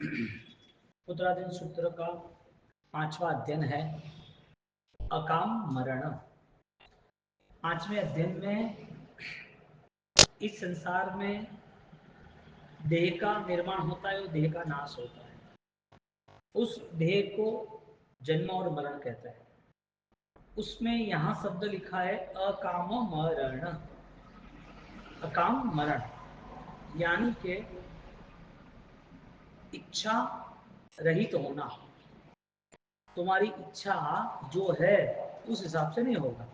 उत्तराधीन सूत्र का 5वां अध्ययन है अकाम मरण। 5वें अध्ययन में इस संसार में देह का निर्माण होता है और देह का नाश होता है। उस देह को जन्म और मरण कहते हैं। उसमें यहाँ शब्द लिखा है अकाम मरण। अकाम मरण यानी कि इच्छा रहित होना। तुम्हारी इच्छा जो है उस हिसाब से नहीं होगा।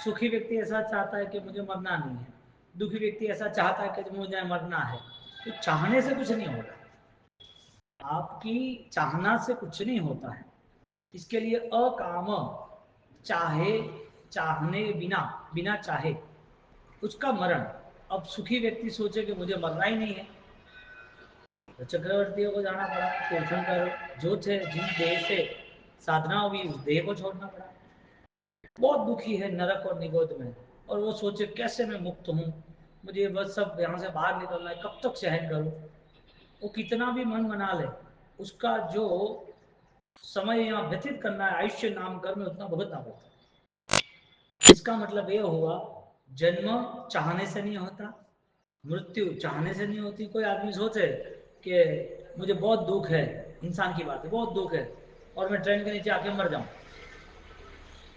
सुखी व्यक्ति ऐसा चाहता है कि मुझे मरना नहीं है, दुखी व्यक्ति ऐसा चाहता है कि मुझे मरना है। तो चाहने से कुछ नहीं होगा, आपकी चाहना से कुछ नहीं होता है। इसके लिए अकाम, चाहे, चाहने बिना, बिना चाहे उसका मरण। अब सुखी व्यक्ति सोचे कि मुझे मरना ही नहीं है तो चक्रवर्तियों को जाना पड़ा, तीर्थंकर जो थे जिन देह से साधना हुई उस देह को छोड़ना पड़ा। बहुत दुखी है नरक और निगोद में, और वो सोचे कैसे मैं मुक्त हूँ, मुझे बस सब यहाँ से बाहर निकलना है, कब तक सहन करूँ। वो कितना भी मन बना ले, उसका जो समय यहाँ व्यतीत करना है आयुष्य नाम कर्म में, उतना भुगतना पड़ता है। इसका मतलब ये हुआ जन्म चाहने से नहीं होता, मृत्यु चाहने से नहीं होती। कोई आदमी सोचे कि मुझे बहुत दुख है, इंसान की बात है, बहुत दुख है और मैं ट्रेन के नीचे आके मर जाऊं,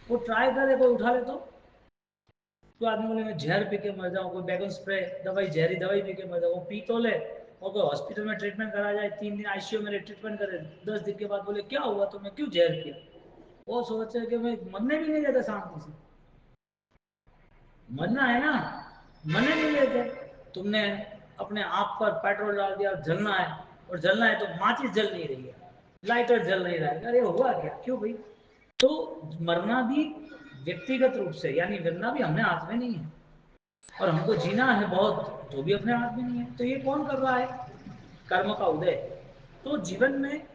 वो ट्राई करे, कोई उठा ले तो आदमी बोले मैं जहर पी के मर जाऊं, कोई बैगन स्प्रे दवाई, जहरी दवाई पी के मर जाऊं, वो पी तो ले और कोई हॉस्पिटल में ट्रीटमेंट करा जाए, 3 दिन आईसीयू में ट्रीटमेंट करे, 10 दिन के बाद बोले क्या हुआ तुमने क्यों जहर पिया। वो सोचे कि मैं मरने भी नहीं देता शांति से, मरना है ना, मरने नहीं देते। तुमने अपने आप पर पेट्रोल डाल दिया, जलना है, और जलना है तो माचिस जल नहीं रही है, लाइटर जल नहीं रहा है, अरे हुआ क्या, क्यों भाई। तो मरना भी व्यक्तिगत रूप से, यानी मरना भी हमने हाथ में नहीं है, और हमको जीना है बहुत, जो भी अपने हाथ में नहीं है। तो ये कौन कर रहा है, कर्म का उदय। तो जीवन में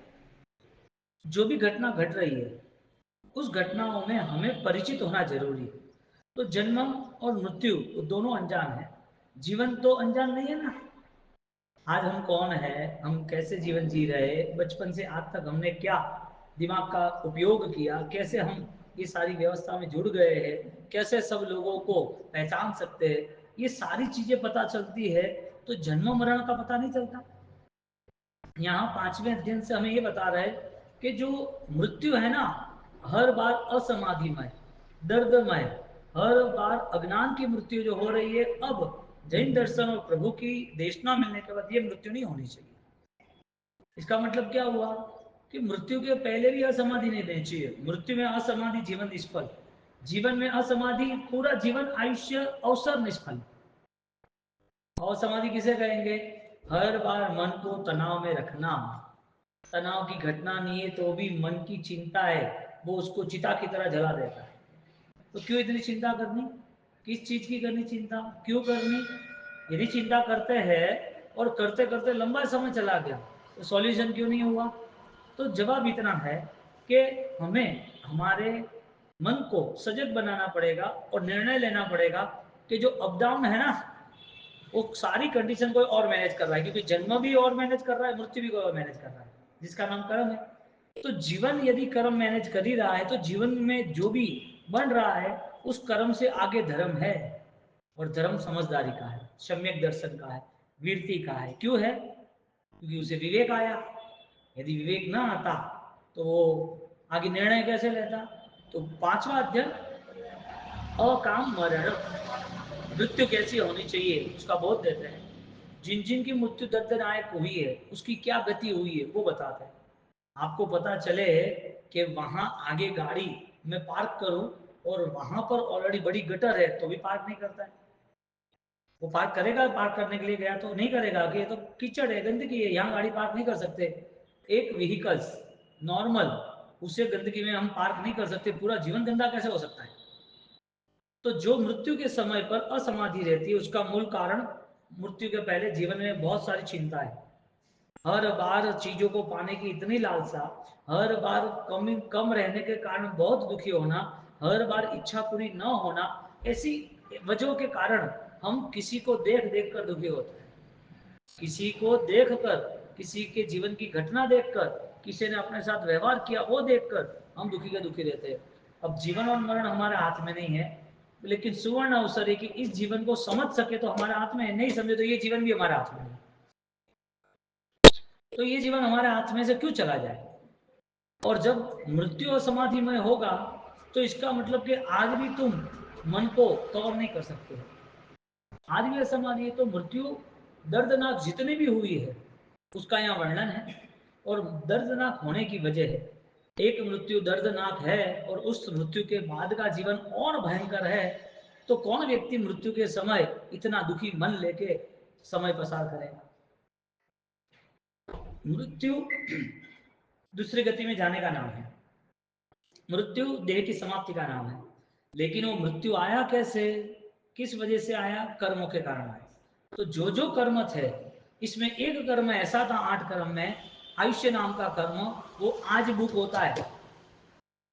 जो भी घटना घट रही है उस घटनाओं में हमें परिचित होना जरूरी है। तो जन्म और मृत्यु दोनों अनजान है, जीवन तो अनजान नहीं है ना। आज हम कौन है, हम कैसे जीवन जी रहे, बचपन से आज तक हमने क्या दिमाग का उपयोग किया, कैसे हम ये सारी व्यवस्था में जुड़ गए हैं, कैसे सब लोगों को पहचान सकते हैं, ये सारी चीजें पता चलती है। तो जन्म मरण का पता नहीं चलता। यहाँ 5वें अध्ययन से हमें ये बता रहे हैं कि जो मृत्यु है ना, हर बार असमाधिमय, दर्दमय, हर बार अज्ञान की मृत्यु जो हो रही है, अब जैन दर्शन और प्रभु की देशना मिलने के बाद ये मृत्यु नहीं होनी चाहिए। इसका मतलब क्या हुआ कि मृत्यु के पहले भी असमाधि नहीं देनी चाहिए। मृत्यु में असमाधि जीवन निष्फल, जीवन में असमाधि पूरा जीवन आयुष्य अवसर निष्फल। और समाधि किसे कहेंगे, हर बार मन को तनाव में रखना, तनाव की घटना नहीं है तो भी मन की चिंता है, वो उसको चिता की तरह जला देता है। तो क्यों इतनी चिंता करनी, किस चीज की करनी चिंता, क्यों करनी। यदि चिंता करते हैं और करते करते लंबा समय चला गया तो सॉल्यूशन क्यों नहीं हुआ। तो जवाब इतना है कि हमें हमारे मन को सजग बनाना पड़ेगा और निर्णय लेना पड़ेगा कि जो अप डाउन है ना, वो सारी कंडीशन कोई और मैनेज कर रहा है, क्योंकि जन्म भी और मैनेज कर रहा है, मृत्यु भी कोई और मैनेज कर रहा है, जिसका नाम कर्म है। तो जीवन यदि कर्म मैनेज कर ही रहा है तो जीवन में जो भी बन रहा है उस कर्म से आगे धर्म है, और धर्म समझदारी का है, सम्यक दर्शन का है, वीरती का है। क्यों है, क्योंकि उसे विवेक आया। यदि विवेक ना आता तो वो आगे निर्णय कैसे लेता। तो 5वां अध्ययन अकाम मरण, मृत्यु कैसी होनी चाहिए उसका बोध देते हैं। जिन जिन की मृत्यु दर्दनायक हुई है उसकी क्या गति हुई है वो बताते हैं। आपको पता चले कि वहां आगे गाड़ी मैं पार्क करूं और वहां पर ऑलरेडी बड़ी गटर है तो भी पार्क नहीं करता है। वो पार्क करेगा, पार्क करने के लिए गया तो नहीं करेगा कि ये तो कीचड़ है, गंदगी है, यहाँ गाड़ी पार्क नहीं कर सकते। एक व्हीकल्स नॉर्मल, उसे गंदगी में हम पार्क नहीं कर सकते, पूरा जीवन गंदा कैसे हो सकता है। तो जो मृत्यु के समय पर असमाधि रहती है उसका मूल कारण, मृत्यु के पहले जीवन में बहुत सारी चिंता है, हर बार चीजों को पाने की इतनी लालसा, हर बार कम कम रहने के कारण बहुत दुखी होना, हर बार इच्छा पूरी न होना, ऐसी वजहों के कारण हम किसी को देख देख कर दुखी होते हैं। किसी को देख कर किसी के जीवन की घटना देखकर, किसी ने अपने साथ व्यवहार किया वो देखकर हम दुखी के दुखी रहते हैं। अब जीवन और मरण हमारे हाथ में नहीं है, लेकिन सुवर्ण अवसर है कि इस जीवन को समझ सके तो हमारे हाथ में है, नहीं समझे तो ये जीवन भी हमारे हाथ में है। तो ये जीवन हमारे हाथ में से क्यों चला जाए? और जब मृत्यु समाधि में होगा तो इसका मतलब कि आज भी तुम मन को कवर नहीं कर सकते हो। आज भी असमाधि है तो मृत्यु दर्दनाक जितनी भी हुई है उसका यहाँ वर्णन है, और दर्दनाक होने की वजह है। एक मृत्यु दर्दनाक है और उस मृत्यु के बाद का जीवन और भयंकर है, तो कौन व्यक्ति मृत्यु के समय इतना दुखी मन लेके समय पसार करेगा? मृत्यु दूसरी गति में जाने का नाम है, मृत्यु देह की समाप्ति का नाम है। लेकिन वो मृत्यु आया कैसे, किस वजह से आया? कर्मों के कारण आया। तो जो जो कर्म थे, इसमें एक कर्म ऐसा था 8 कर्म में, आयुष्य नाम का कर्म, वो आज बुक होता है।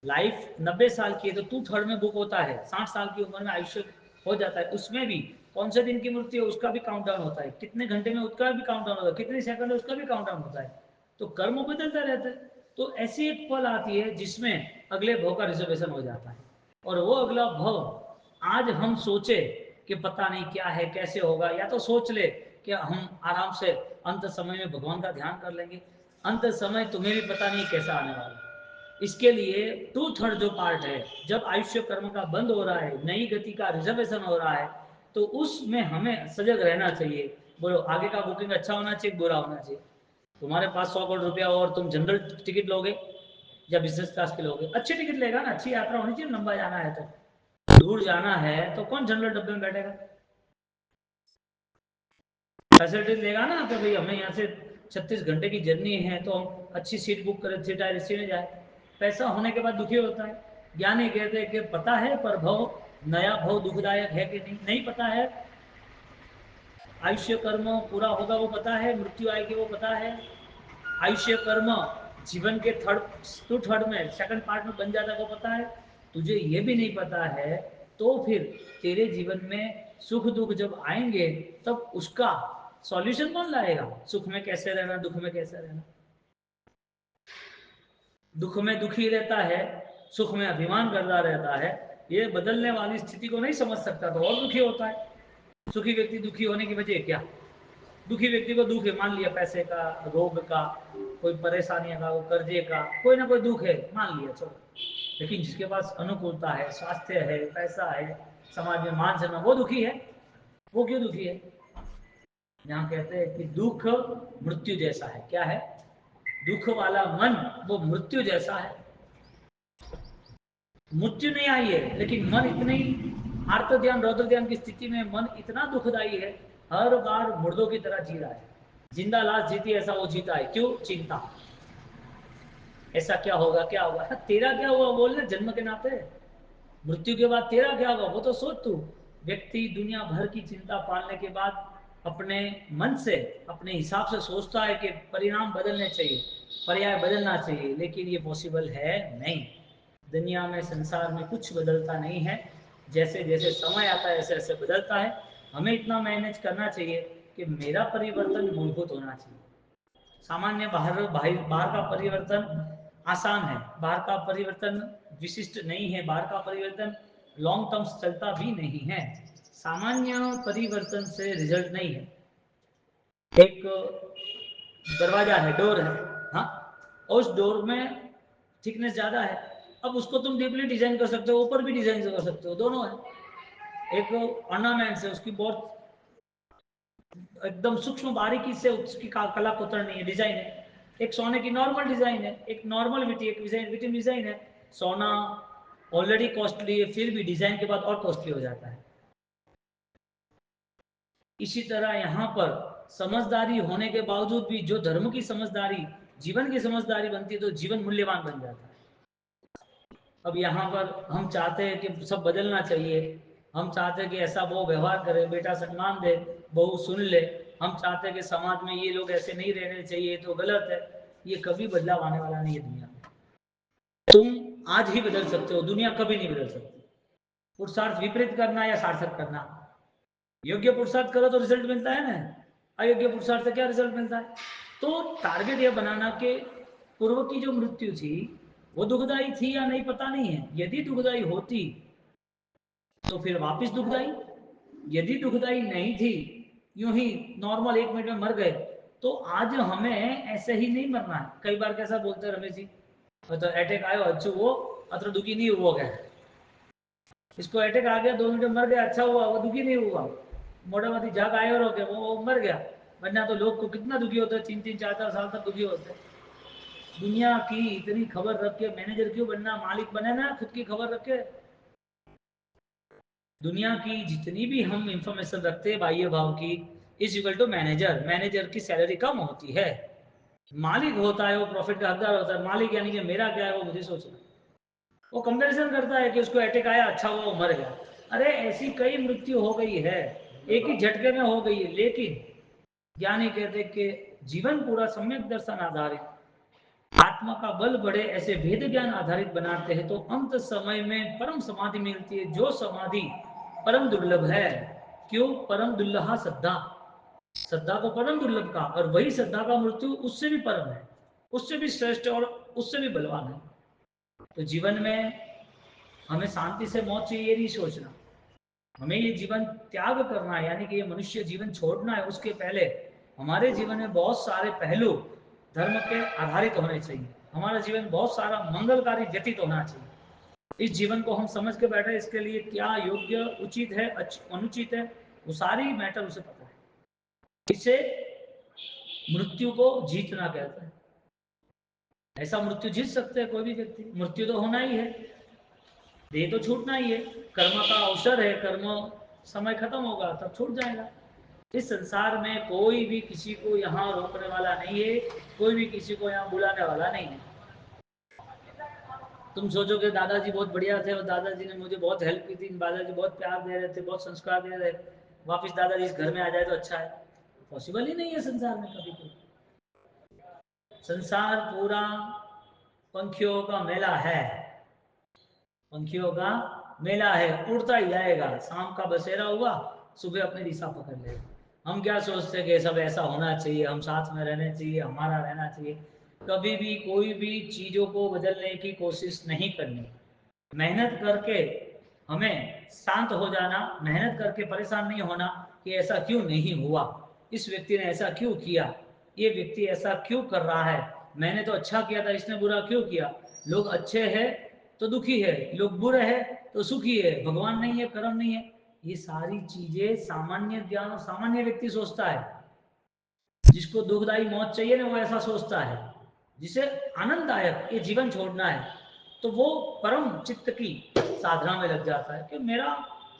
लाइफ 90 साल की है तो 2/3 में बुक होता है, 60 साल की उम्र में आयुष्य हो जाता है। उसमें भी कौन से दिन की मृत्यु है उसका भी काउंटडाउन होता है, कितने घंटे में उसका भी काउंटडाउन होता है, कितने सेकंड में उसका भी काउंटडाउन होता है। तो कर्म बदलता रहता है। तो ऐसी एक पल आती है जिसमें अगले भव का रिजर्वेशन हो जाता है, और वो अगला भव आज हम सोचे कि पता नहीं क्या है कैसे होगा, या तो सोच ले कि हम आराम से अंत समय में भगवान का ध्यान कर लेंगे। अंत समय तुम्हें भी पता नहीं कैसा आने वाला है। इसके लिए 2/3 जो पार्ट है, जब आयुष्य कर्म का बंद हो रहा है, नई गति का रिजर्वेशन हो रहा है, तो उसमें हमें सजग रहना चाहिए। बोलो आगे का बुकिंग अच्छा होना चाहिए, बुरा होना चाहिए? तुम्हारे पास 100 करोड़ रुपया हो और तुम जनरल टिकट लोगे या बिजनेस क्लास के लोगे? अच्छी टिकट लेगा ना, अच्छी यात्रा होनी चाहिए, लंबा जाना है तो, दूर जाना है तो कौन जनरल डब्बे में बैठेगा? फैसिलिटीज लेगा ना कि भाई हमें यहाँ से 36 घंटे की जर्नी है तो हम अच्छी सीट बुक करें, सीट आए इसी में जाए। पैसा होने के बाद दुखी होता है। ज्ञानी कहते हैं कि पता है पर भव, नया भव दुखदायक है कि नहीं, नहीं पता है। आयुष्य कर्म पूरा होगा वो पता है, मृत्यु आएगी वो पता है। आयुष्य कर्म जीवन के 2/3 में, सेकंड पार्ट में बन जाता है वो पता है। तुझे ये भी नहीं पता है तो फिर तेरे जीवन में सुख दुख जब आएंगे तब उसका सॉल्यूशन कौन लाएगा? सुख में कैसे रहना, दुख में कैसे रहना। दुख में दुखी रहता है, सुख में अभिमान करता रहता है, ये बदलने वाली स्थिति को नहीं समझ सकता तो और दुखी होता है। सुखी व्यक्ति दुखी होने की वजह क्या? दुखी व्यक्ति को दुख है, मान लिया पैसे का, रोग का, कोई परेशानियां का, वो कर्जे का, कोई ना कोई दुख है, मान लिया चलो। लेकिन जिसके पास अनुकूलता है, स्वास्थ्य है, पैसा है, समाज में मान सम्मान, वो दुखी है। वो क्यों दुखी है? यहाँ कहते हैं कि दुख मृत्यु जैसा है। क्या है? दुख वाला मन वो मृत्यु जैसा है। मृत्यु नहीं आई है लेकिन मन इतनी आर्त ध्यान रौद्र ध्यान की स्थिति में मन इतना दुखदाई है, हर बार मुर्दों की तरह जी रहा है। जिंदा लाश जीती ऐसा वो जीता है। क्यों? चिंता। ऐसा क्या होगा, क्या होगा? तेरा क्या हुआ बोल ना, जन्म के नाते। मृत्यु के बाद तेरा क्या होगा वो तो सोच तू। व्यक्ति दुनिया भर की चिंता पालने के बाद अपने मन से, अपने हिसाब से सोचता है कि परिणाम बदलने चाहिए, पर्याय बदलना चाहिए, लेकिन ये पॉसिबल है नहीं। दुनिया में, संसार में कुछ बदलता नहीं है। जैसे जैसे समय आता है ऐसे ऐसे बदलता है। हमें इतना मैनेज करना चाहिए कि मेरा परिवर्तन मूलभूत होना चाहिए। सामान्य बाहर बाहर का परिवर्तन आसान है, बाहर का परिवर्तन विशिष्ट नहीं है, बाहर का परिवर्तन लॉन्ग टर्म चलता भी नहीं है। सामान्य परिवर्तन से रिजल्ट नहीं है। एक दरवाजा है, डोर है, हाँ, और उस डोर में थिकनेस ज्यादा है। अब उसको तुम डीपली डिजाइन कर सकते हो, ऊपर भी डिजाइन कर सकते हो, दोनों है। एक ऑर्नामेंट्स है, उसकी बहुत एकदम सूक्ष्म बारीकी से उसकी कला कोतरनी है, डिजाइन है। एक सोने की नॉर्मल डिजाइन है, एक नॉर्मल विटी, एक विटिन डिजाइन है। सोना ऑलरेडी कॉस्टली है, फिर भी डिजाइन के बाद और कॉस्टली हो जाता है। इसी तरह यहाँ पर समझदारी होने के बावजूद भी जो धर्म की समझदारी, जीवन की समझदारी बनती है तो जीवन मूल्यवान बन जाता है। अब यहाँ पर हम चाहते हैं कि सब बदलना चाहिए। हम चाहते हैं कि ऐसा वो व्यवहार करे, बेटा सम्मान दे, बहू सुन ले। हम चाहते हैं कि समाज में ये लोग ऐसे नहीं रहने चाहिए, तो गलत है। ये कभी बदलाव आने वाला नहीं है दुनिया में। तुम आज ही बदल सकते हो, दुनिया कभी नहीं बदल सकती। पुरुषार्थ विपरीत करना या सार्थक करना। योग्य पुरुषार्थ करो तो रिजल्ट मिलता है ना, अयोग्य पुरुषार्थ से क्या रिजल्ट मिलता है? तो टारगेट यह बनाना कि पूर्व की जो मृत्यु थी वो दुखदाई थी या नहीं पता नहीं है। यदि दुखदाई होती तो फिर वापस दुखदाई, यदि दुखदाई नहीं थी, यूं ही नॉर्मल 1 मिनट में मर गए, तो आज हमें ऐसे ही नहीं मरना है। कई बार कैसा बोलते हैं रमेश जी, तो अटैक आयो अच्छू वो अत्र दुखी नहीं हुआ गया, इसको अटैक आ गया 2 मिनट में मर गया, अच्छा हुआ वो दुखी नहीं हुआ, मोटा मोटी जाग आयो रो के वो मर गया। वरना तो लोग को कितना दुखी होते हैं, 3-3, 4-4 साल तक दुखी होते हैं। दुनिया की इतनी खबर रख के मैनेजर क्यों बनना, मालिक बने ना, खुद की खबर रखे। दुनिया की जितनी भी हम इंफॉर्मेशन रखते हैं बाह्य भाव की is equal to manager. Manager की सैलरी कम होती है, मालिक होता है वो प्रॉफिट का हकदार होता है। मालिक यानी कि मेरा क्या है वो मुझे सोचना, वो कंपैरिजन करता है कि उसको अटैक आया, अच्छा हुआ वो मर गया। अरे ऐसी कई मृत्यु हो गई है, एक ही झटके में हो गई है। लेकिन ज्ञानी कहते कि जीवन पूरा सम्यक दर्शन आधारित, आत्मा का बल बढ़े ऐसे भेद ज्ञान आधारित बनाते हैं, तो अंत समय में परम समाधि मिलती है, जो समाधि परम दुर्लभ है। क्यों परम दुर्लभा श्रद्धा, श्रद्धा को परम दुर्लभ का, और वही श्रद्धा का मृत्यु उससे भी परम है, उससे भी श्रेष्ठ और उससे भी बलवान है। तो जीवन में हमें शांति से मौत चाहिए, नहीं सोचना हमें ये जीवन त्याग करना है, यानी कि ये मनुष्य जीवन छोड़ना है। उसके पहले हमारे जीवन में बहुत सारे पहलू धर्म के आधारित होने चाहिए, हमारा जीवन बहुत सारा मंगलकारी व्यतीत होना चाहिए। इस जीवन को हम समझ के बैठे, इसके लिए क्या योग्य उचित है अनुचित है, वो सारी मैटर उसे पता है। इसे मृत्यु को जीतना कहते हैं। ऐसा मृत्यु जीत सकते हैं कोई भी व्यक्ति, मृत्यु तो होना ही है, देह तो छूटना ही है, कर्म का अवसर है, कर्म समय खत्म होगा तब छूट जाएगा। इस संसार में कोई भी किसी को यहाँ रोकने वाला नहीं है, कोई भी किसी को यहाँ बुलाने वाला नहीं है। तुम सोचो कि दादाजी बहुत बढ़िया थे और दादाजी ने मुझे बहुत हेल्प की थी, दादाजी बहुत प्यार दे रहे थे, बहुत संस्कार दे रहे थे, वापस दादाजी इस घर में आ जाए तो अच्छा है। पॉसिबल ही नहीं है संसार में कभी कोई। संसार पूरा पंखियों का मेला है, पंखियों का मेला है, उड़ता ही जाएगा। शाम का बसेरा हुआ, सुबह अपनी दिशा पकड़ लेगा। हम क्या सोचते हैं कि सब ऐसा होना चाहिए, हम साथ में रहने चाहिए, हमारा रहना चाहिए। कभी भी कोई भी चीजों को बदलने की कोशिश नहीं करनी, मेहनत करके हमें शांत हो जाना, मेहनत करके परेशान नहीं होना कि ऐसा क्यों नहीं हुआ, इस व्यक्ति ने ऐसा क्यों किया, ये व्यक्ति ऐसा क्यों कर रहा है, मैंने तो अच्छा किया था इसने बुरा क्यों किया। लोग अच्छे हैं तो दुखी है, लोग बुरे हैं तो सुखी है, भगवान नहीं है, कर्म नहीं है। ये सारी चीजें सामान्य ज्ञान और सामान्य व्यक्ति सोचता है। जिसको दुखदायी मौत चाहिए ना वो ऐसा सोचता है। जिसे आनंददायक ये जीवन छोड़ना है तो वो परम चित्त की साधना में लग जाता है कि मेरा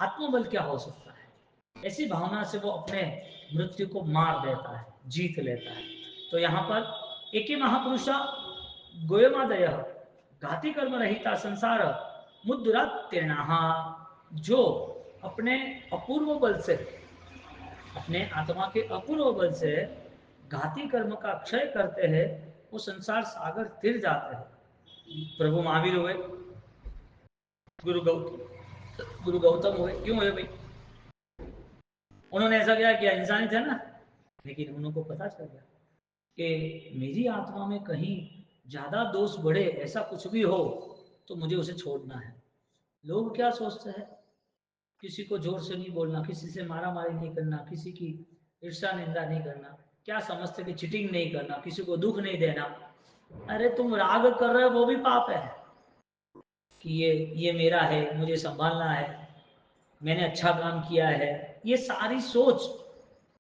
आत्मबल क्या हो सकता है। ऐसी भावना से वो अपने मृत्यु को मार देता है, जीत लेता है। तो यहाँ पर एक ही महापुरुषा गोयमादय घाती कर्म रहिता संसार मुद्रात्यर्णा, जो अपने अपूर्व बल से, अपने आत्मा के अपूर्व बल से घाती कर्म का क्षय करते हैं, वो संसार सागर तिर जाते हैं। प्रभु महावीर हुए, गुरु गौतम हुए, क्यों हुए भाई? उन्होंने ऐसा क्या किया? इंसान ही थे ना, लेकिन उनको पता चल गया कि मेरी आत्मा में कहीं ज्यादा दोष बढ़े, ऐसा कुछ भी हो तो मुझे उसे छोड़ना है। लोग क्या सोचते हैं? किसी को जोर से नहीं बोलना, किसी से मारा मारी नहीं करना, किसी की ईर्ष्या निंदा नहीं करना, क्या समझते कि चीटिंग नहीं करना, किसी को दुख नहीं देना। अरे तुम राग कर रहे हो वो भी पाप है कि ये मेरा है, मुझे संभालना है, मैंने अच्छा काम किया है। ये सारी सोच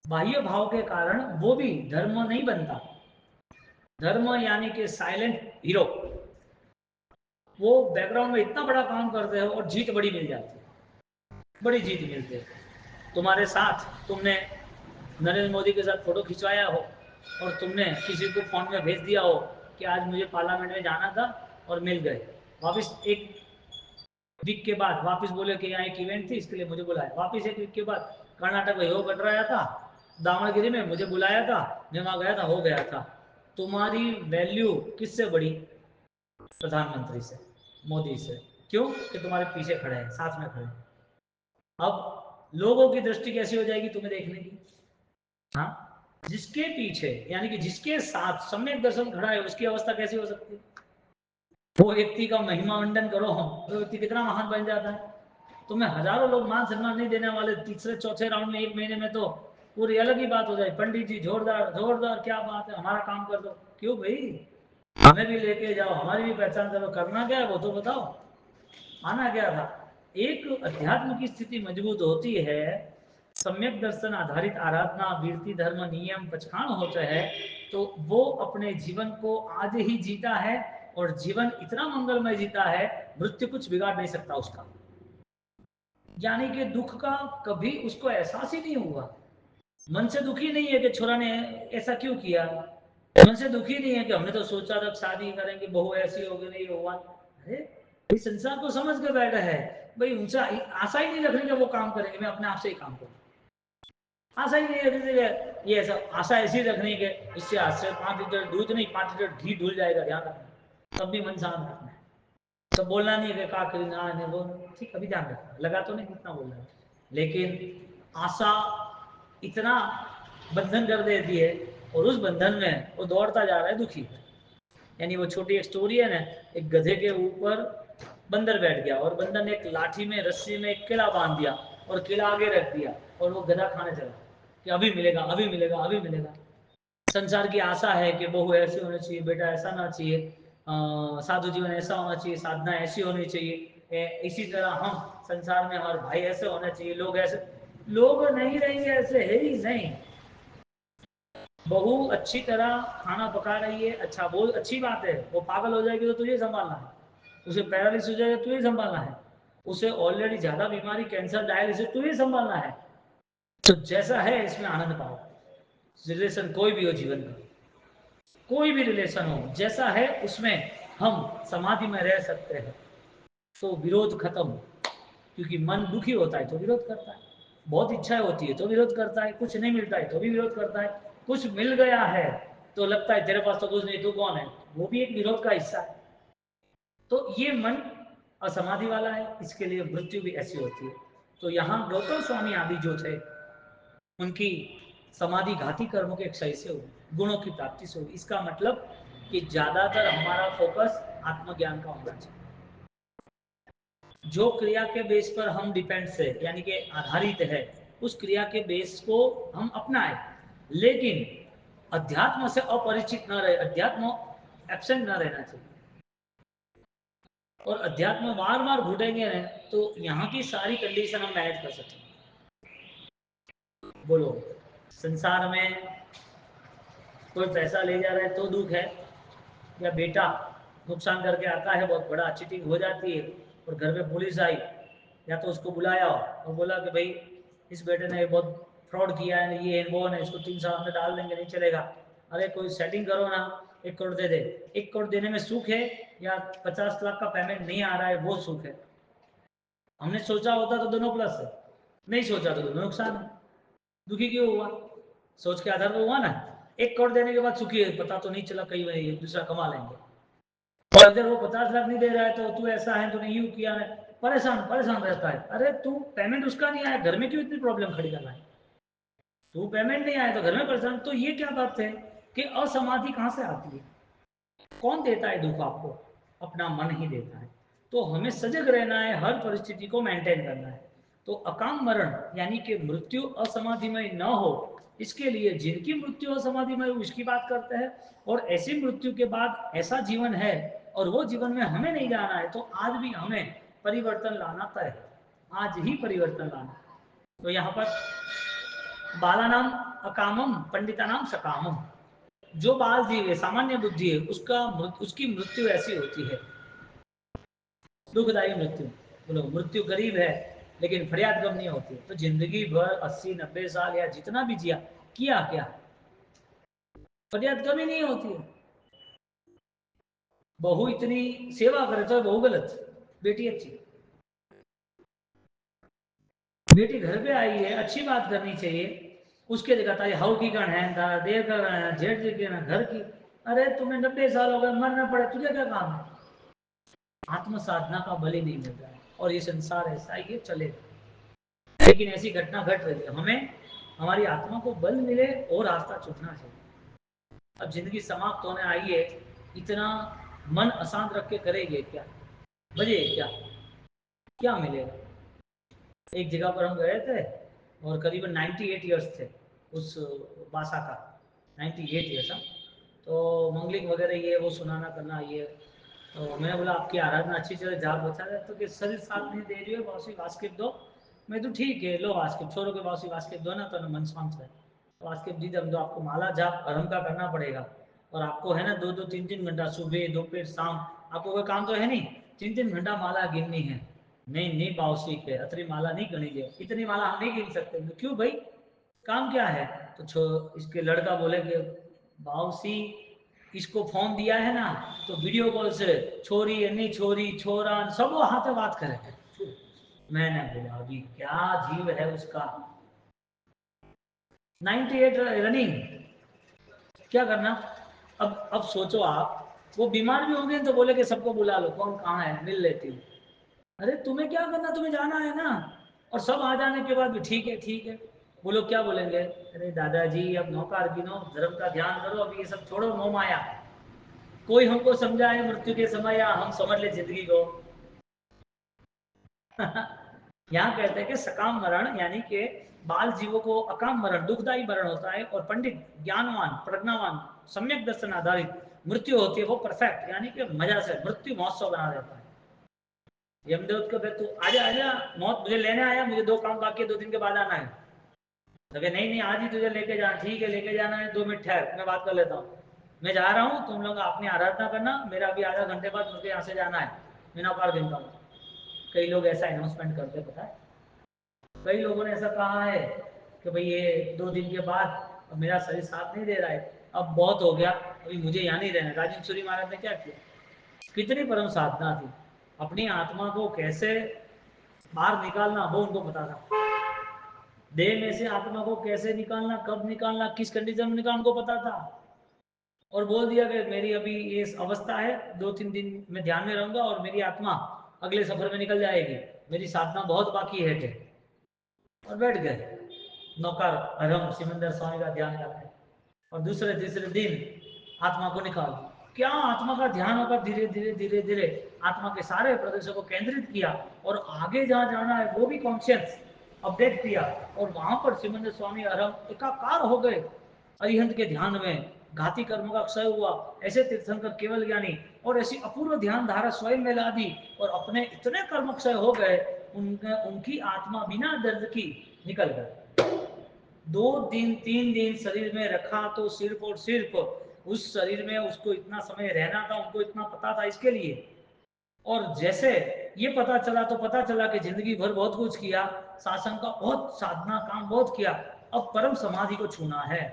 बाह्य भाव के कारण वो भी धर्म नहीं बनता। धर्म यानी कि साइलेंट हीरो, वो बैकग्राउंड में इतना बड़ा काम करते हो और जीत बड़ी मिल जाती है, बड़ी जीत मिलती है। तुम्हारे साथ तुमने नरेंद्र मोदी के साथ फोटो खिंचवाया हो और तुमने किसी को फोन में भेज दिया हो कि आज मुझे पार्लियामेंट में जाना था और मिल गए, वापस एक वीक के बाद वापस बोले कि यहाँ एक इवेंट थी इसके लिए मुझे बुलाया, वापस एक वीक के बाद कर्नाटक में हो कट रहा था, दावणगिरी में मुझे बुलाया था, मैं वहां गया था, हो गया था। तुम्हारी वैल्यू किससे बड़ी? प्रधानमंत्री से, मोदी से। क्यों? कि तुम्हारे पीछे खड़े हैं, साथ में खड़े हैं। अब लोगों की दृष्टि कैसी हो जाएगी तुम्हें देखने की? हाँ, जिसके पीछे यानी कि जिसके साथ सम्यक दर्शन खड़ा है उसकी अवस्था कैसी हो सकती है? वो व्यक्ति का महिमा मंडन करो तो व्यक्ति कितना महान बन जाता है। तुम्हें हजारों लोग मान सम्मान नहीं देने वाले, तीसरे चौथे राउंड में 1 महीने में तो पूरी अलग ही बात हो जाए, पंडित जी जोरदार जोरदार क्या बात है, हमारा काम कर दो। क्यों भाई, हमें भी लेके जाओ, हमारी भी पहचान करो, करना क्या है वो तो बताओ, आना क्या था। एक अध्यात्म की स्थिति मजबूत होती है, सम्यक दर्शन आधारित आराधना, वीरती धर्म नियम पचखान होता है, तो वो अपने जीवन को आज ही जीता है और जीवन इतना मंगलमय जीता है, मृत्यु कुछ बिगाड़ नहीं सकता उसका। यानी कि दुख का कभी उसको एहसास ही नहीं हुआ। मन से दुखी नहीं है कि छोरा ने ऐसा क्यों किया, मन से दुखी नहीं है कि हमने तो सोचा था शादी करेंगे, बहू ऐसी होगी, नहीं हुआ। अरे इस संसार को समझ के बैठा है भाई, उनसे आशा ही नहीं रखने का वो काम करेंगे, मैं अपने आप से ही काम करूँ। आशा ही नहीं रखने के ये सब, आशा ऐसी रखनी है कि इससे आज से 5 लीटर दूध नहीं 5 लीटर घी ढुल जाएगा, ध्यान रखना, तब भी मन शांत रखना है। तो बोलना नहीं है का करी ना नहीं वो ठीक, अभी ध्यान रखना, लगा तो नहीं कितना बोल रहा है, लेकिन आशा इतना बंधन कर देती है और उस बंधन में वो दौड़ता जा रहा है दुखी है। यानी वो छोटी एक स्टोरी है ना, एक गधे के ऊपर बंदर बैठ गया और बंदर ने एक लाठी में रस्सी में एक केला बांध दिया और केला आगे रख दिया और वो गधा खाने चला कि अभी मिलेगा अभी मिलेगा अभी मिलेगा। संसार की आशा है कि बहू ऐसी होनी चाहिए, बेटा ऐसा ना चाहिए, साधु जीवन ऐसा होना चाहिए, साधना ऐसी होनी चाहिए, इसी तरह हम संसार में हमारे भाई ऐसे होने चाहिए, लोग ऐसे, लोग नहीं रहेंगे ऐसे, है ही नहीं। बहू अच्छी तरह खाना पका रही है, अच्छा बोल, अच्छी बात है, वो पागल हो जाएगी तो तुझे संभालना है, उसे पैरालिसिस हो जाएगा तुझे संभालना है, उसे ऑलरेडी ज्यादा बीमारी कैंसर डायलिसिस तुझे संभालना है। तो जैसा है इसमें आनंद पाओ। रिलेशन कोई भी हो, जीवन का कोई भी रिलेशन हो, जैसा है उसमें हम समाधि में रह सकते हैं, तो विरोध खत्म। क्योंकि मन दुखी होता है तो विरोध करता है, बहुत इच्छाएं होती है तो विरोध करता है, कुछ नहीं मिलता है तो भी विरोध करता है, कुछ मिल गया है तो लगता है तेरे पास तो कुछ नहीं, तू कौन है, वो भी एक विरोध का हिस्सा है। तो ये मन असमाधि वाला है, इसके लिए मृत्यु भी ऐसी होती है। तो यहाँ गौतम स्वामी आदि जो थे, उनकी समाधि घाती कर्मों के क्षय से हुई, गुणों की प्राप्ति से हुई। इसका मतलब कि ज्यादातर हमारा फोकस आत्मज्ञान का होना चाहिए। जो क्रिया के बेस पर हम डिपेंड है यानी कि आधारित है, उस क्रिया के बेस को हम अपनाएं, लेकिन अध्यात्म से अपरिचित न रहे, अध्यात्म एब्सेंट न रहना चाहिए। और अध्यात्म बार बार घुटेंगे ना तो यहाँ की सारी कंडीशन हम मैनेज कर सकते हैं। बोलो, संसार में कोई पैसा ले जा रहा है तो दुख है, या बेटा नुकसान करके आता है, बहुत बड़ा चीटिंग हो जाती है और घर में पुलिस आई, या तो उसको बुलाया और बोला कि भाई इस बेटे ने बहुत फ्रॉड किया है, ये है वो है, इसको 3 साल में डाल देंगे, नहीं चलेगा। अरे कोई सेटिंग करो ना, 1 करोड़ दे दे। 1 करोड़ देने में सुख है या 50 लाख का पेमेंट नहीं आ रहा है वो सुख है? हमने सोचा होता तो दोनों प्लस है, नहीं सोचा तो दोनों नुकसान है। दुखी क्यों हुआ? सोच के आधार पर हुआ ना। 1 करोड़ देने के बाद सुखी है, पता तो नहीं चला, कई बार दूसरा कमा लेंगे। और अगर वो 50 लाख नहीं दे रहा है तो तू ऐसा है, तूने यूं किया है, परेशान परेशान रहता है। अरे तू पेमेंट उसका नहीं आया, घर में क्यों इतनी प्रॉब्लम खड़ी कर रहा है? तू पेमेंट नहीं आया तो घर में परेशान। तो ये क्या बात है कि असमाधि कहां से आती है? कौन देता है दुख आपको? अपना मन ही देता है। तो हमें सजग रहना है, हर परिस्थिति को मेंटेन करना है। तो अकाम मरण यानी कि मृत्यु असमाधिमय न हो, इसके लिए जिनकी मृत्यु असमाधिमय हो उसकी बात करते हैं। और ऐसी मृत्यु के बाद ऐसा जीवन है और वो जीवन में हमें नहीं जाना है, तो आज भी हमें परिवर्तन लाना तय है, आज ही परिवर्तन लाना। तो यहाँ पर बालानाम अकामम पंडितानाम सकामम, जो बाल जीव है, सामान्य बुद्धि है, उसकी मृत्यु ऐसी होती है, दुखदायी मृत्यु। बोलो मृत्यु करीब है लेकिन फरियाद कम नहीं होती। तो जिंदगी भर 80-90 साल या जितना भी जिया, किया क्या, फरियाद कम ही नहीं होती है। बहू इतनी सेवा करे तो बहू गलत, बेटी अच्छी। बेटी घर पे आई है, अच्छी बात करनी चाहिए, उसके जगह है हाउ की कण है, देर का है, जेठ जी के ना घर की। अरे तुम्हें 90 साल हो गए, मरना पड़े, तुझे क्या काम है? आत्म साधना का बल ही नहीं मिल रहा है और ये संसार ऐसा ही है, चलेगा। लेकिन ऐसी घटना घट रही है, हमें हमारी आत्मा को बल मिले और रास्ता चुनना चाहिए। अब जिंदगी समाप्त होने आई है, इतना मन अशांत रख के करेंगे क्या, बजे क्या मिलेगा। एक जगह पर हम गए थे और करीबन 98 ईयर्स थे उस बासा का, 98 ईयर्स। हाँ, तो मंगलिक वगैरह ये वो सुनाना करना ये। तो मैंने बोला आपकी आराधना अच्छी चले, जाप बचा रहे, तो कि शरीर साथ नहीं दे रही है, बासी वास्किप दो। मैं तो ठीक है, लो वास्किप छोड़ो के बासी वास्किप दो ना, तो मन शांत रहे। वास्किप दी हम तो आपको माला जाप आरम का करना पड़ेगा, और आपको है ना 2-2 3-3 घंटा सुबह दोपहर शाम, आपको कोई काम तो है नहीं, 3-3 घंटा माला गिननी है। नहीं नहीं बाउसी के अतरी माला नहीं गणी है, इतनी माला हम नहीं गिन सकते। क्यों भाई, काम क्या है। तो इसके लड़का बोले कि बाउसी इसको फोन दिया है ना, तो वीडियो कॉल से छोरी अन्नी छोरी छोरा सब वो हाथ बात करे। मैंने बोला अभी क्या जीव है उसका, 98 रनिंग, क्या करना। अब सोचो आप, वो बीमार भी होंगे तो बोले कि सबको बुला लो, कौन कहाँ है मिल लेती हूँ। अरे तुम्हें क्या करना, तुम्हें जाना है ना। और सब आ जाने के बाद भी ठीक है ठीक है। वो लोग क्या बोलेंगे, अरे दादाजी अब नौकार गिनो, धर्म का ध्यान करो, अब ये सब छोड़ो मोह माया। कोई हमको समझाए मृत्यु के समय, या हम समझ ले जिंदगी को। यहाँ कहते हैं कि सकाम मरण, यानी कि बाल जीवों को अकाम मरण दुखदायी मरण होता है, और पंडित ज्ञानवान प्रज्ञावान सम्यक दर्शन आधारित मृत्यु होती है, वो परफेक्ट, यानी कि मजा से मृत्यु महोत्सव बना देता है। यमदेव को तू आजा आजा, मौत मुझे लेने आया, मुझे 2 काम बाकी है, 2 दिन के बाद आना है। तो नहीं नहीं आज ही तुझे लेके जाना, ठीक है लेके जाना है, 2 मिनट ठहर मैं बात कर लेता हूँ, मैं जा रहा हूँ, तुम लोग अपनी आराधना करना, मेरा अभी आधा घंटे बाद मुझे यहाँ से जाना है, मैं नौकार गिनता हूँ। कई लोग ऐसा अनाउंसमेंट करते, पता है कई लोगों ने ऐसा कहा है कि भाई ये 2 दिन के बाद मेरा शरीर साथ नहीं दे रहा है, अब बहुत हो गया, अभी मुझे यहाँ नहीं रहना। राजेंद्र सूरी महाराज ने क्या किया, कितनी परम साधना थी, अपनी आत्मा को कैसे बाहर निकालना वो उनको पता था। देह में से आत्मा को कैसे निकालना, कब निकालना, किस कंडीशन में निकालना उनको पता था। और बोल दिया कि मेरी अभी ये अवस्था है, 2-3 दिन में ध्यान में रहूंगा और मेरी आत्मा अगले सफर में निकल जाएगी, मेरी साधना बहुत बाकी है के। और बैठ गए नौकर हरम सिमंदर स्वामी का ध्यान करते, और दूसरे तीसरे दिन आत्मा को निकाल क्या आत्मा का ध्यान होगा, धीरे धीरे धीरे धीरे आत्मा के सारे प्रदेशों को केंद्रित किया, और आगे जहां जाना है वो भी कॉन्शियस अपडेट किया, और वहां पर सिमंदर स्वामी हरम एकाकार हो गए अरिहंत के ध्यान में। घाती कर्मों का क्षय हुआ, ऐसे तीर्थंकर केवल ज्ञानी और ऐसी अपूर्व ध्यान धारा स्वयं में ला दी, और अपने इतने कर्म क्षय हो गए, उनकी आत्मा बिना दर्द की निकल गए। 2 दिन 3 दिन शरीर में रखा तो सिर्फ और सिर्फ उस शरीर में उसको इतना समय रहना था, उनको इतना पता था इसके लिए। और जैसे ये पता चला तो पता चला कि जिंदगी भर बहुत कुछ किया, शासन का बहुत साधना काम बहुत किया, अब परम समाधि को छूना है।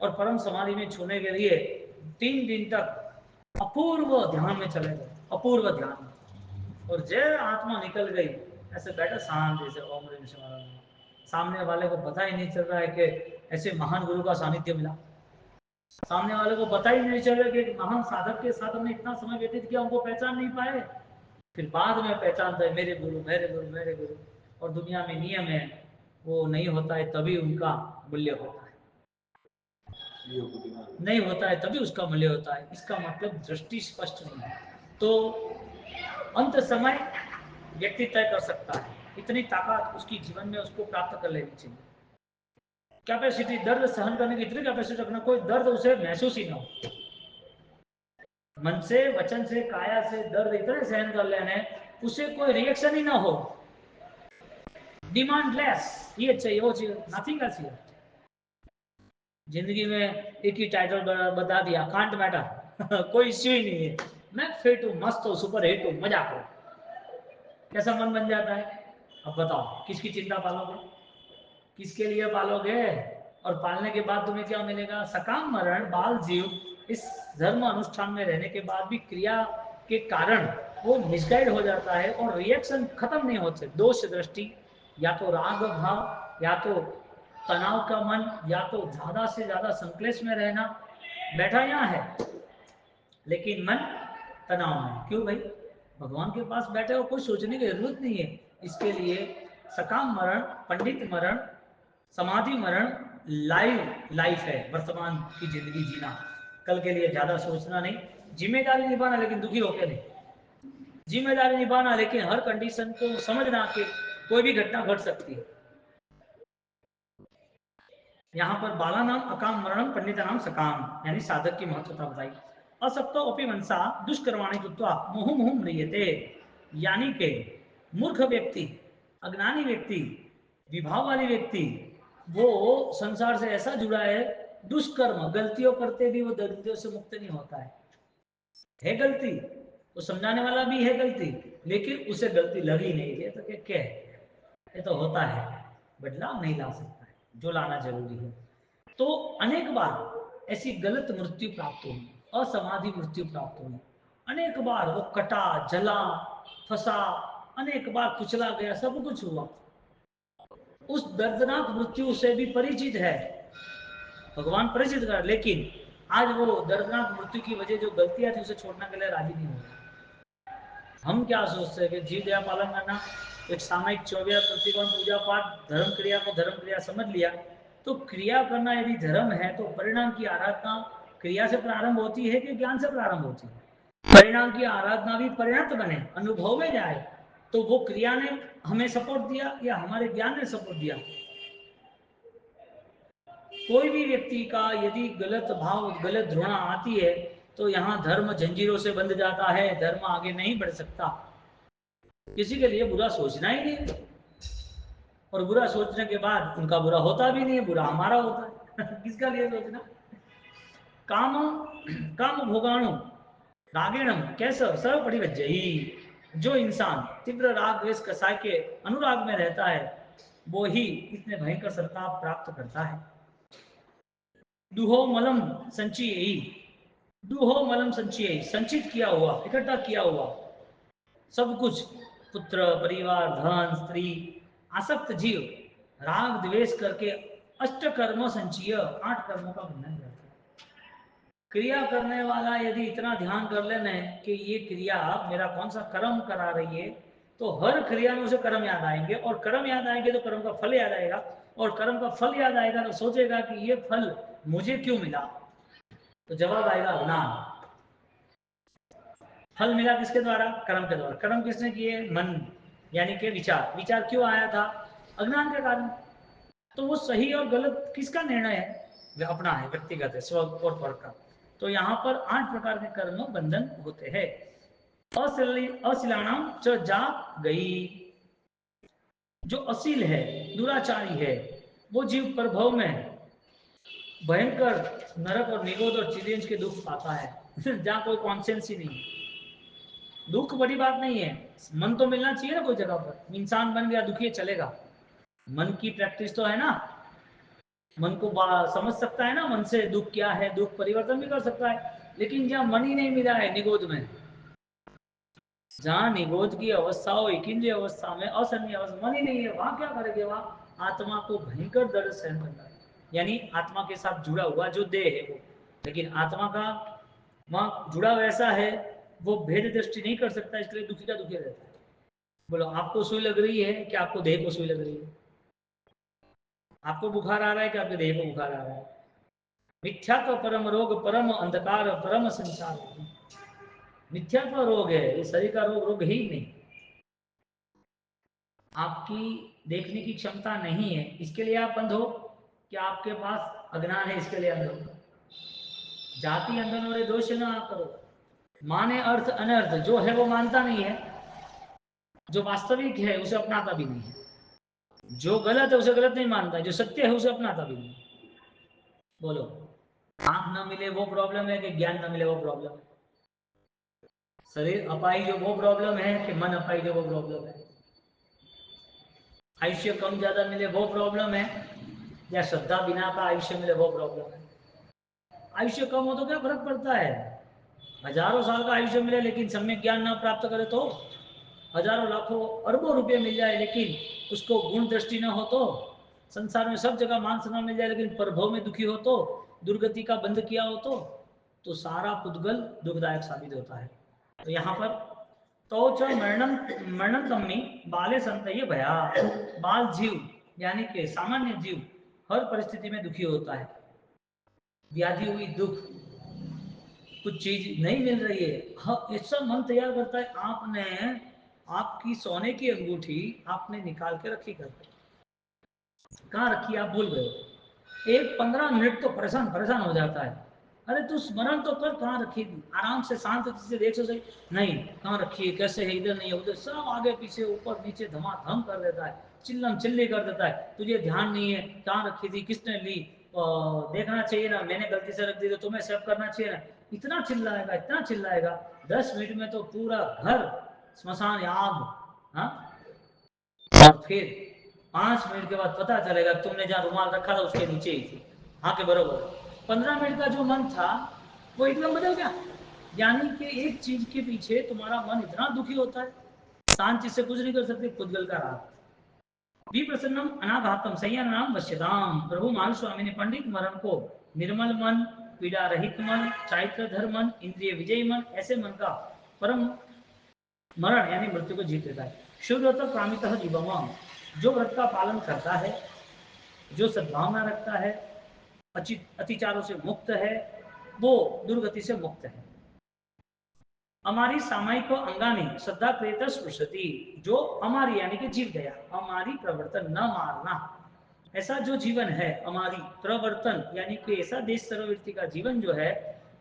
और परम समाधि में छूने के लिए 3 दिन तक अपूर्व ध्यान में चले गए, अपूर्व ध्यान में। और जय आत्मा निकल गई, ऐसे बैठे शांत जैसे ओम ह्रीम शिवाय नमः। सामने वाले को पता ही नहीं चल रहा है कि ऐसे महान गुरु का सानिध्य मिला। सामने वाले को पता ही नहीं चल रहा कि एक महान साधक के साथ हमने इतना समय व्यतीत किया, उनको पहचान नहीं पाए। फिर बाद में पहचानता है मेरे गुरु मेरे गुरु मेरे गुरु। और दुनिया में नियम है, वो नहीं होता है तभी उनका मूल्य होता है, नहीं होता है तभी उसका मूल्य होता है। इसका मतलब दृष्टि स्पष्ट नहीं है। तो अंत समय व्यक्ति तय कर सकता है, इतनी ताकत उसकी जीवन में उसको प्राप्त कर लेनी चाहिए। कैपेसिटी, दर्द सहन करने की इतनी कैपेसिटी रखना, कोई दर्द उसे महसूस ही ना हो। मन से वचन से काया से दर्द इतने सहन कर लेने, उसे कोई रिएक्शन ही ना हो। डिमांड लेस, ये चाहिए वो चाहिए, नथिंग एल्स हियर। जिंदगी में एक ही टाइटल बता दिया, कांट मैटर। कोई इश्यू ही नहीं है, मैं फिट हूँ, मस्त हूँ, सुपर हिट हूँ, मजा करो। कैसा मन बन जाता है। अब बताओ किसकी चिंता पालोगे, किसके लिए पालोगे। और पालने के बाद तुम्हें क्या मिलेगा, सकाम मरण बाल जीव इस धर्म अनुष्ठान में रहने के बाद भी क्रिया के कारण वो मिसगाइड हो जाता है, और रिएक्शन खत्म नहीं होते। दोष दृष्टि, या तो राग भाव, या तो तनाव का मन, या तो ज्यादा से ज्यादा संक्लेश में रहना। बैठा यहाँ है लेकिन मन तनाव में, क्यों भाई, भगवान के पास बैठे हो, कोई सोचने की जरूरत नहीं है। इसके लिए सकाम मरण, पंडित मरण, समाधि मरण लाइफ है, वर्तमान की जिंदगी जीना, कल के लिए ज्यादा सोचना नहीं, जिम्मेदारी निभाना लेकिन दुखी होकर नहीं, जिम्मेदारी निभाना लेकिन हर कंडीशन को समझना कि कोई भी घटना घट सकती है। यहाँ पर बाला नाम अकाम मरणम पंडिता नाम सकाम, यानी साधक की महत्वता बताई। असक्तो अपि मनसा दुष्कर्माणि कृत्वा मोह मोह म्रियते, यानी के मूर्ख व्यक्ति, अज्ञानी व्यक्ति, विभाव वाली व्यक्ति, वो संसार से ऐसा जुड़ा है, दुष्कर्म गलतियों करते भी वो दरिद्रों से मुक्त नहीं होता है गलती, वो समझाने वाला भी है गलती, लेकिन उसे गलती लगी नहीं है, तो क्या है, ये तो होता है, बदलाव नहीं ला सकता है, जो लाना जरूरी है। तो अनेक बार ऐसी गलत मृत्यु प्राप्त हुई, असमाधि मृत्यु प्राप्त हुई, अनेक बार वो कटा, जला, फंसा, अनेक बार कुचला गया, सब कुछ हुआ, उस दर्दनाक मृत्यु से भी परिचित है, भगवान परिचित कर, लेकिन आज वो दर्दनाक मृत्यु की वजह जो गलतियां थी उसे छोड़ने के लिए राजी नहीं हो रहा। हम क्या सोचते हैं कि जीव दया पालन करना, एक सामायिक 24 प्रतिकोण पूजा पाठ, धर्म क्रिया को धर्म क्रिया समझ लिया, तो क्रिया करना यदि धर्म है तो परिणाम की आराधना क्रिया से प्रारंभ होती है कि ज्ञान से प्रारंभ होती है? परिणाम की आराधना भी परिणत बने, अनुभव में जाए, तो वो क्रिया ने हमें सपोर्ट दिया या हमारे ज्ञान ने सपोर्ट दिया? कोई भी व्यक्ति का यदि गलत भाव, गलत ध्रुणा आती है तो यहाँ धर्म जंजीरों से बंध जाता है, धर्म आगे नहीं बढ़ सकता। किसी के लिए बुरा सोचना ही नहीं, और बुरा सोचने के बाद उनका बुरा होता भी नहीं है, बुरा हमारा होता है किसका लिए सोचना? काम काम भोगाणु रागेणम कैसे सर्व परिवज्जयी, जो इंसान तीव्र राग द्वेष कसाय के अनुराग में रहता है वो ही इतने भयंकर संताप प्राप्त करता है। दुहो मलम संचयी, दुहो मलम संचयी, संचित किया हुआ, इकट्ठा किया हुआ सब कुछ, पुत्र, परिवार, धन, स्त्री, आसक्त जीव राग द्वेष करके अष्ट कर्म संचय, 8 कर्मों का बंधन करता है। क्रिया करने वाला यदि इतना ध्यान कर लेना है कि ये क्रिया मेरा कौन सा कर्म करा रही है, तो हर क्रिया में उसे कर्म याद आएंगे, और कर्म याद आएंगे तो कर्म का फल याद आएगा, और कर्म का फल याद आएगा तो सोचेगा कि ये फल मुझे क्यों मिला, तो जवाब आएगा अज्ञान। फल मिला किसके द्वारा? कर्म के द्वारा। कर्म किसने किए? मन, यानी कि विचार। विचार क्यों आया था? अज्ञान के कारण। तो वो सही और गलत किसका निर्णय है? वे अपना है, व्यक्तिगत है, स्व और पर का। तो यहाँ पर 8 प्रकार के कर्म बंधन होते हैं। अशिलानाम च जा गई, जो असील है, दुराचारी है, वो जीव प्रभव में भयंकर नरक और निगोद और चिदेंज के दुख पाता है जहाँ कोई कॉन्सेंस ही नहीं है। दुख बड़ी बात नहीं है, मन तो मिलना चाहिए ना कोई जगह पर। इंसान बन गया दुखी चलेगा? मन की प्रैक्टिस तो है ना, मन को समझ सकता है ना, मन से दुख क्या है, दुख परिवर्तन भी कर सकता है। लेकिन जहाँ मन ही नहीं मिला है निगोद में, जहाँ निगोद की अवस्था हो, इकिंद्रिय अवस्था में, असन्य अवस्था, मन ही नहीं है, वहां क्या करेंगे? वहां आत्मा को भयंकर दर्द सहन करना है, यानी आत्मा के साथ जुड़ा हुआ जो देह है वो, लेकिन आत्मा का वहां जुड़ा वैसा है, वो भेद दृष्टि नहीं कर सकता, इसलिए दुखी का दुखी रहता है। बोलो, आपको सुई लग रही है कि आपको देह को सुई लग रही है? आपको बुखार आ रहा है कि आपके देह को बुखार आ रहा है? मिथ्यात्व परम रोग, परम अंधकार, परम संसार। मिथ्यात्व रोग है, ये शरीर का रोग है ही नहीं। आपकी देखने की क्षमता नहीं है, इसके लिए आप अंध हो? कि आपके पास अज्ञान है इसके लिए अंध हो? जाति अंधन और दोष ना करो। माने अर्थ अनर्थ, जो है वो मानता नहीं है, जो वास्तविक है उसे अपनाता भी नहीं है, जो गलत है उसे गलत नहीं मानता, जो सत्य है उसे अपनाता भी नहीं। बोलो, आंख ना मिले वो प्रॉब्लम है कि ज्ञान ना मिले वो प्रॉब्लम है? शरीर अपाई जो वो प्रॉब्लम है कि मन अपाई जो वो प्रॉब्लम है? आयुष्य कम ज्यादा मिले वो प्रॉब्लम है या श्रद्धा बिना का आयुष्य मिले वो प्रॉब्लम है? आयुष्य कम हो तो क्या फर्क पड़ता है? हजारों साल का आयुष्य मिले लेकिन सम्यक ज्ञान ना प्राप्त करे तो? हजारों लाखों अरबों रुपये मिल जाए लेकिन उसको गुण दृष्टि न हो तो? संसार में सब जगह मान सम्मान मिल जाए लेकिन परभव में दुखी हो तो, दुर्गति का बंध किया हो तो सारा पुद्गल दुखदायक साबित होता है। तो यहाँ पर तो च मरणम मरणम तम्मी बाले संत ये भया, बाल जीव यानी कि सामान्य जीव हर परिस्थिति में दुखी होता है, व्याधि हुई दुख, कुछ चीज नहीं मिल रही है, हाँ ऐसा मन तैयार करता है। आपने आपकी सोने की अंगूठी आपने निकाल के रखी कर, कहाँ रखी आप भूल गए, एक 15 मिनट तो परेशान परेशान हो जाता है। अरे तू स्मरण तो कर, कहाँ रखी थी, आराम से शांत से देख सो सही, नहीं कहाँ रखी है, कैसे है, इधर नहीं है उधर, सब आगे पीछे ऊपर नीचे धमाधम कर देता है, चिल्लम चिल्ली कर देता है, तुझे ध्यान नहीं है कहाँ रखी थी, किसने ली, देखना चाहिए ना, मैंने गलती से रख दी तो तुम्हें सेव करना चाहिए ना, इतना चिल्लाएगा इतना चिल्लाएगा, 10 मिनट में तो पूरा घर स्मशान याद। हाँ, और फिर 5 मिनट के बाद पता चलेगा तुमने जहाँ रुमाल रखा था उसके नीचे ही थी, हाँ के बरोबर। 15 मिनट का जो मन था वो एकदम बदल गया। यानी कि एक चीज के पीछे तुम्हारा मन इतना दुखी होता है, शांत चीज से कुछ नहीं कर सकते, पुद्गल का राग। विप्रसन्नम अनाघातम संयमनाम वश्यताम। प्रभु महावीर स्वामी ने पंडित मरण को निर्मल मन, पीड़ा रहित मन, चारित्र धर्म मन, इंद्रिय विजयी मन, ऐसे मन का परम मरण यानी मृत्यु को जीत लेता है। शुद्ध प्रामित जीवम, जो व्रत का पालन करता है, जो सद्भावना रखता है, अतिचारों से मुक्त है, वो दुर्गति से मुक्त है। हमारी सामायिक अंगानी श्रद्धा प्रेत स्पृशति, जो हमारी यानी कि जीव गया, हमारी प्रवर्तन न मारना, ऐसा जो जीवन है, हमारी प्रवर्तन यानी कि ऐसा देश सर्ववृत्ति का जीवन जो है,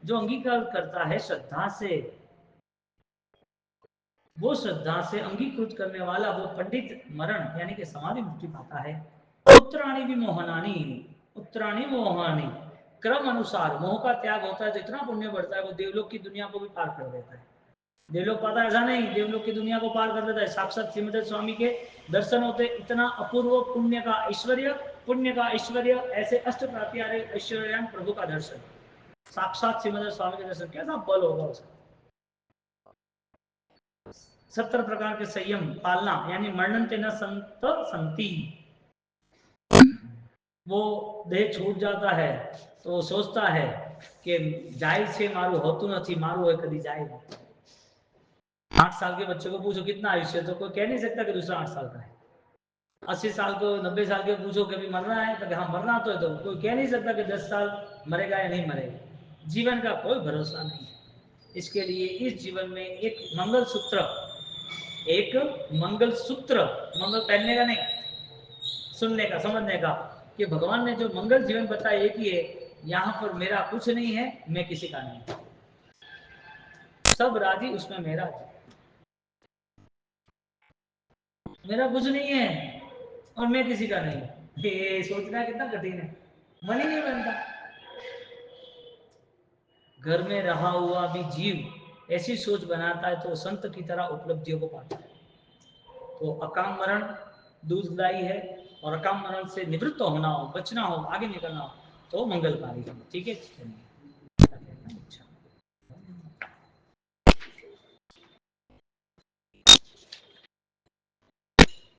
जो अंगीकार करता है श्रद्धा से, वो श्रद्धा से अंगीकृत करने वाला वो पंडित मरण यानी कि समाधि मुक्ति पाता है। उत्तराणी भी मोहनानी, उत्तराणी मोहानी, क्रम अनुसार मोह का त्याग होता है तो इतना पुण्य बढ़ता है, वो देवलोक की दुनिया को भी पार कर देता है। देवलोक पाता ऐसा नहीं, देवलोक की दुनिया को पार कर देता है। साक्षात श्रीमद स्वामी के दर्शन होते, इतना अपूर्व पुण्य का ऐश्वर्य, पुण्य का ऐश्वर्य, ऐसे अष्ट प्राप्यारे ऐश्वर्यान प्रभु का दर्शन, साक्षात श्रीमद स्वामी के दर्शन, कैसा बल होगा उसका। 70 प्रकार के संयम पालना, यानी मरणन तेना संत संति, वो देह छूट जाता है तो सोचता है कि જાય છે મારું હોતું નથી, મારું હોય कभी જાય नहीं। 8 साल के बच्चे को पूछो कितना आयुष्य, तो कोई कह नहीं सकता कि दूसरा 8 साल का है। 80 साल को 90 साल के पूछो कि अभी मरना है, तो हाँ मरना तो है, तो कोई कह नहीं सकता कि 10 साल मरेगा या नहीं मरेगा। जीवन का कोई भरोसा नहीं है। इसके लिए इस जीवन में एक मंगल सूत्र, एक मंगल सूत्र, मंगल पहनने का नहीं, सुनने का समझने का, कि भगवान ने जो मंगल जीवन बताया एक ही है, यहाँ पर मेरा कुछ नहीं है, मैं किसी का नहीं, सब राजी उसमें मेरा जी, मेरा कुछ नहीं है और मैं किसी का नहीं। ये सोचना कितना कठिन है, मन ही नहीं बनता। घर में रहा हुआ भी जीव ऐसी सोच बनाता है तो संत की तरह उपलब्धियों को पाता है। तो अकाम मरण दूधदायी है, और अकाम मरण से निवृत्त होना हो, बचना हो, आगे निकलना हो, तो मंगलकारी है। ठीक है।